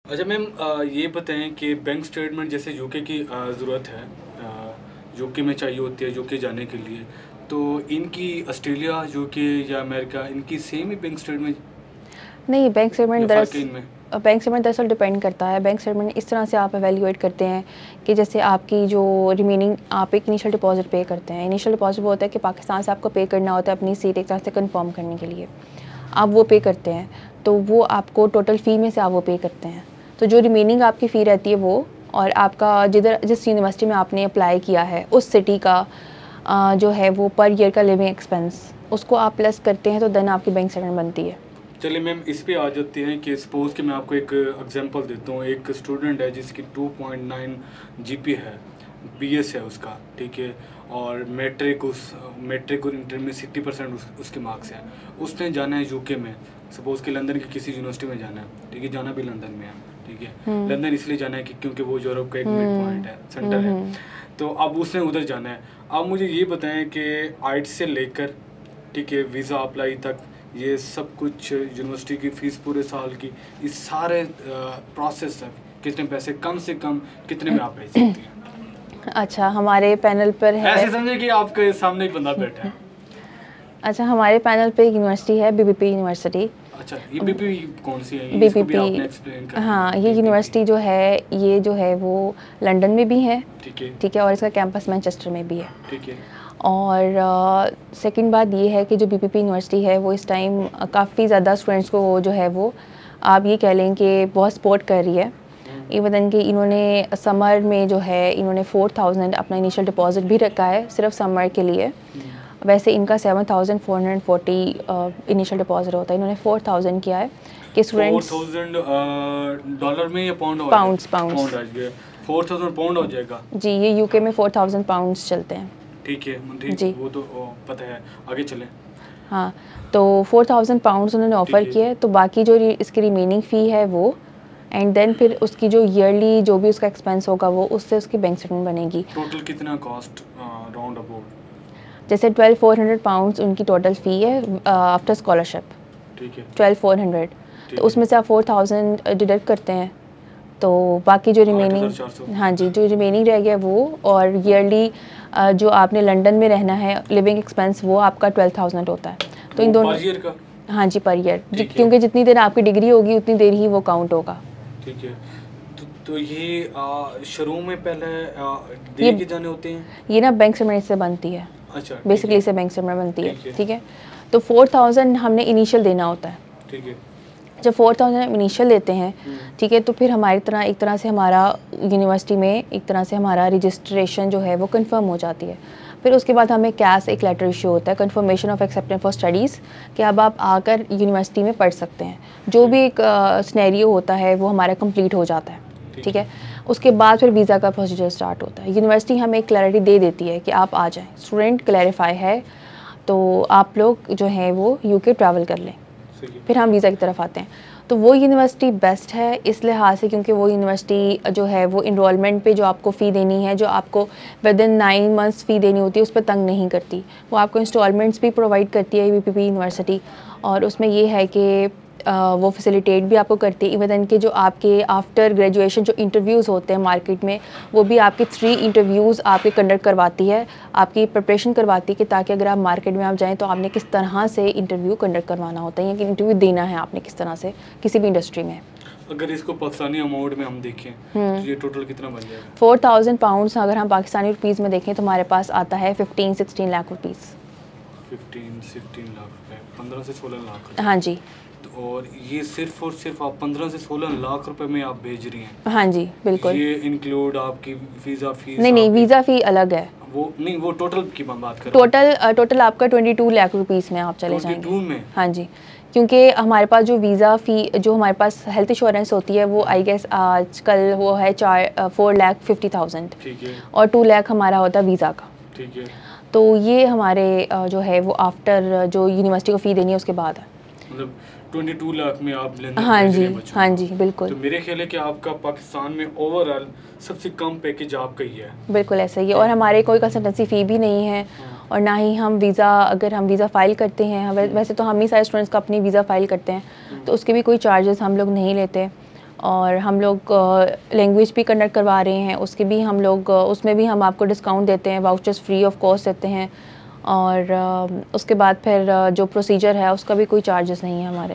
अच्छा मैम, ये बताएं कि बैंक स्टेटमेंट जैसे यूके की ज़रूरत है, यूके में चाहिए होती है यूके जाने के लिए, तो इनकी ऑस्ट्रेलिया यूके या अमेरिका इनकी सेम ही बैंक स्टेटमेंट नहीं, या फ़र्क है इनमें? बैंक स्टेटमेंट दरअसल डिपेंड करता है। बैंक स्टेटमेंट इस तरह से आप एवेल्यूएट करते हैं कि जैसे आपकी जो रिमेनिंग आप एक इनिशियल डिपॉजिट पे करते हैं। इनिशियल डिपॉजिट वो होता है कि पाकिस्तान से आपको पे करना होता है अपनी सीट एक तरह से कंफर्म करने के लिए, आप वो पे करते हैं, तो वो आपको टोटल फ़ी में से आप वो पे करते हैं। तो जो रिमेनिंग आपकी फ़ी रहती है वो, और आपका जिस यूनिवर्सिटी में आपने अप्लाई किया है उस सिटी का जो है वो पर ईयर का लिविंग एक्सपेंस, उसको आप प्लस करते हैं तो देन आपकी बैंक स्टेटमेंट बनती है। चलिए मैम, इस पे आ जाते हैं कि सपोज़ कि मैं आपको एक एग्जांपल देता हूँ। एक स्टूडेंट है जिसकी 2.9 जीपी है, बीएस है उसका, ठीक है, और मैट्रिक और इंटर में 60% उसके मार्क्स हैं। उसने जाना है यूके में, सपोज़ कि लंदन की किसी यूनिवर्सिटी में जाना है, ठीक है, जाना भी लंदन में है, ठीक है। लंदन इसलिए जाना है कि क्योंकि वो यूरोप का एक मिड पॉइंट है, सेंटर है, तो अब उसने उधर जाना है। अब मुझे ये बताएं कि आइट्स से लेकर, ठीक है, वीज़ा अप्लाई तक, ये सब कुछ यूनिवर्सिटी की फ़ीस पूरे साल की, इस सारे प्रोसेस तक कितने पैसे कम से कम कितने में आप भेज सकती हैं? अच्छा, हमारे पैनल पर है, ऐसे समझे कि आपके सामने एक बंदा बैठा है। अच्छा हमारे पैनल पे एक यूनिवर्सिटी है, बीबीपी यूनिवर्सिटी। अच्छा, ये बीपी कौन सी है? इसको भी बीबीपी, आपने एक्सप्लेन कर हाँ, ये दिया। यूनिवर्सिटी जो है ये जो है वो लंदन में भी है, ठीक है, ठीक है, और इसका कैंपस मैनचेस्टर में भी है। ठीक है, और सेकंड बात ये है कि जो बीपीपी यूनिवर्सिटी है वो इस टाइम काफ़ी ज़्यादा स्टूडेंट्स को जो है वो आप ये कह लें कि बहुत सपोर्ट कर रही है। इवन कि इन्होंने समर में जो है इन्होंने 4000 अपना इनिशियल डिपॉजिट भी रखा है सिर्फ समर के लिए। वैसे इनका 7440 इनिशियल डिपॉजिट होता है, इन्होंने 4000 किया है कि स्टूडेंट्स। 4000 डॉलर में या पाउंड? पाउंड्स। पाउंड आ गया, 4000 पाउंड हो जाएगा जी, ये यूके में 4000 पाउंड्स चलते हैं। ठीक है, ठीक, जी, वो तो पता है, आगे चलें। हाँ, तो 4000 पाउंड्स उन्होंने ऑफ़र किए है, तो बाकी जो इसकी रिमेनिंग फ़ी है वो, एंड देन फिर उसकी जो ईयरली जो भी उसका एक्सपेंस होगा वो उससे उसकी बैंक स्टेटमेंट बनेगी। टोटल कितना कॉस्ट राउंड अबाउट? जैसे 12400 पाउंड्स उनकी टोटल फ़ी है आफ्टर स्कॉलरशिप, ठीक है, 12400। तो उसमें से आप 4000 डिडक्ट करते हैं, तो बाकी जो रिमेनिंग, 8400। हाँ जी, जो रिमेनिंग रह गया वो, और ईयरली जो आपने लंदन में रहना है लिविंग एक्सपेंस वो आपका 12000 होता है। तो इन दोनों, पर ईयर का? हाँ जी, पर ईयर, ठीक क्योंकि जितनी देर आपकी डिग्री होगी उतनी देर ही वो काउंट होगा। ठीक है, तो ये शुरू में पहले दे के जाने होते हैं? ये ना बैंक स्टेटमेंट से बनती है, अच्छा, बेसिकली इससे बैंक स्टेटमेंट बनती है, ठीक है, ठीक है। तो 4000 हमने इनिशियल देना होता है। ठीक है, जब 4000 हम इनिशियल देते हैं, ठीक है, तो फिर हमारी तरह एक तरह से हमारा यूनिवर्सिटी में एक तरह से हमारा रजिस्ट्रेशन जो है वो कंफर्म हो जाती है। फिर उसके बाद हमें कैश एक लेटर इशू होता है, confirmation of acceptance for studies, कि अब आप आकर यूनिवर्सिटी में पढ़ सकते हैं। जो भी एक सिनेरियो होता है वो हमारा कंप्लीट हो जाता है, ठीक है। उसके बाद फिर वीज़ा का प्रोसीजर स्टार्ट होता है। यूनिवर्सिटी हमें एक क्लैरिटी दे देती है कि आप आ जाएँ, स्टूडेंट क्लैरिफाई है तो आप लोग जो है वो यूके ट्रैवल कर लें। फिर हम वीज़ा की तरफ आते हैं। तो वो यूनिवर्सिटी बेस्ट है इस लिहाज से क्योंकि वो यूनिवर्सिटी जो है वो इनरोलमेंट पे जो आपको फ़ी देनी है, जो आपको विद इन 9 मंथ्स फ़ी देनी होती है, उस पर तंग नहीं करती। वो आपको इंस्टॉलमेंट्स भी प्रोवाइड करती है बीपीपी यूनिवर्सिटी, और उसमें ये है कि वो फैसिलिटेट भी आपको करती है। इवन के जो आपके आफ्टर ग्रेजुएशन जो इंटरव्यूज़ होते हैं मार्केट में, वो भी आपके 3 इंटरव्यूज़ आपके कंडक्ट करवाती है, आपकी प्रिपरेशन करवाती है कि ताकि अगर आप मार्केट में आप जाएँ तो आपने किस तरह से इंटरव्यू कंडक्ट करवाना होता है या कि इंटरव्यू देना है आपने किस तरह से किसी भी इंडस्ट्री में। अगर इसको पाकिस्तानी अमाउंट में हम देखें तो ये टोटल कितना बन जाएगा? 4000 पाउंड्स अगर हम पाकिस्तानी रुपीज़ में देखें तो हमारे पास आता है 15-16 लाख रुपीज़। 15-16 लाख रुपए, 15 से 16 लाख रुपए। हाँ जी, और ये सिर्फ और सिर्फ आप 15 से 16 लाख रुपए में आप भेज रही हैं? हाँ जी, बिल्कुल। ये इंक्लूड आपकी वीज़ा फीस? नहीं, वीज़ा फ़ी अलग है। वो नहीं, वो टोटल की बात कर रहा हूँ। टोटल आपका 22 लाख रुपीज़ में आप चले 22 जाएंगे। में? हाँ जी, क्योंकि हमारे पास जो वीज़ा फ़ी जो हमारे पास हेल्थ इंश्योरेंस होती है वो आई गेस आजकल वो है 4,50,000, ठीक है, और 2 लाख हमारा होता है वीज़ा का। ठीक है। तो ये हमारे जो है वो आफ्टर जो यूनिवर्सिटी को फ़ी देनी है उसके बाद है। मतलब 22 लाख में आप लेंदन हाँ भेज जी, रहे हैं बच्चों हाँ को। जी, बिल्कुल। तो मेरे ख्याल है कि आपका पाकिस्तान में ओवरऑल सबसे कम पैकेज आपका ही है। बिल्कुल ऐसा ही है, और हमारे कोई कंसल्टेंसी फ़ी भी नहीं है, और ना ही हम वीज़ा, अगर हम वीज़ा फ़ाइल करते हैं, वैसे तो हम ही सारे स्टूडेंट्स का अपनी वीज़ा फ़ाइल करते हैं, तो उसके भी कोई चार्जेस हम लोग नहीं लेते। और हम लोग लैंग्वेज भी कंडक्ट करवा रहे हैं, उसके भी हम लोग उसमें भी हम आपको डिस्काउंट देते हैं, वाउचर्स फ्री ऑफ कॉस्ट देते हैं। और उसके बाद फिर जो प्रोसीजर है उसका भी कोई चार्जेस नहीं है हमारे।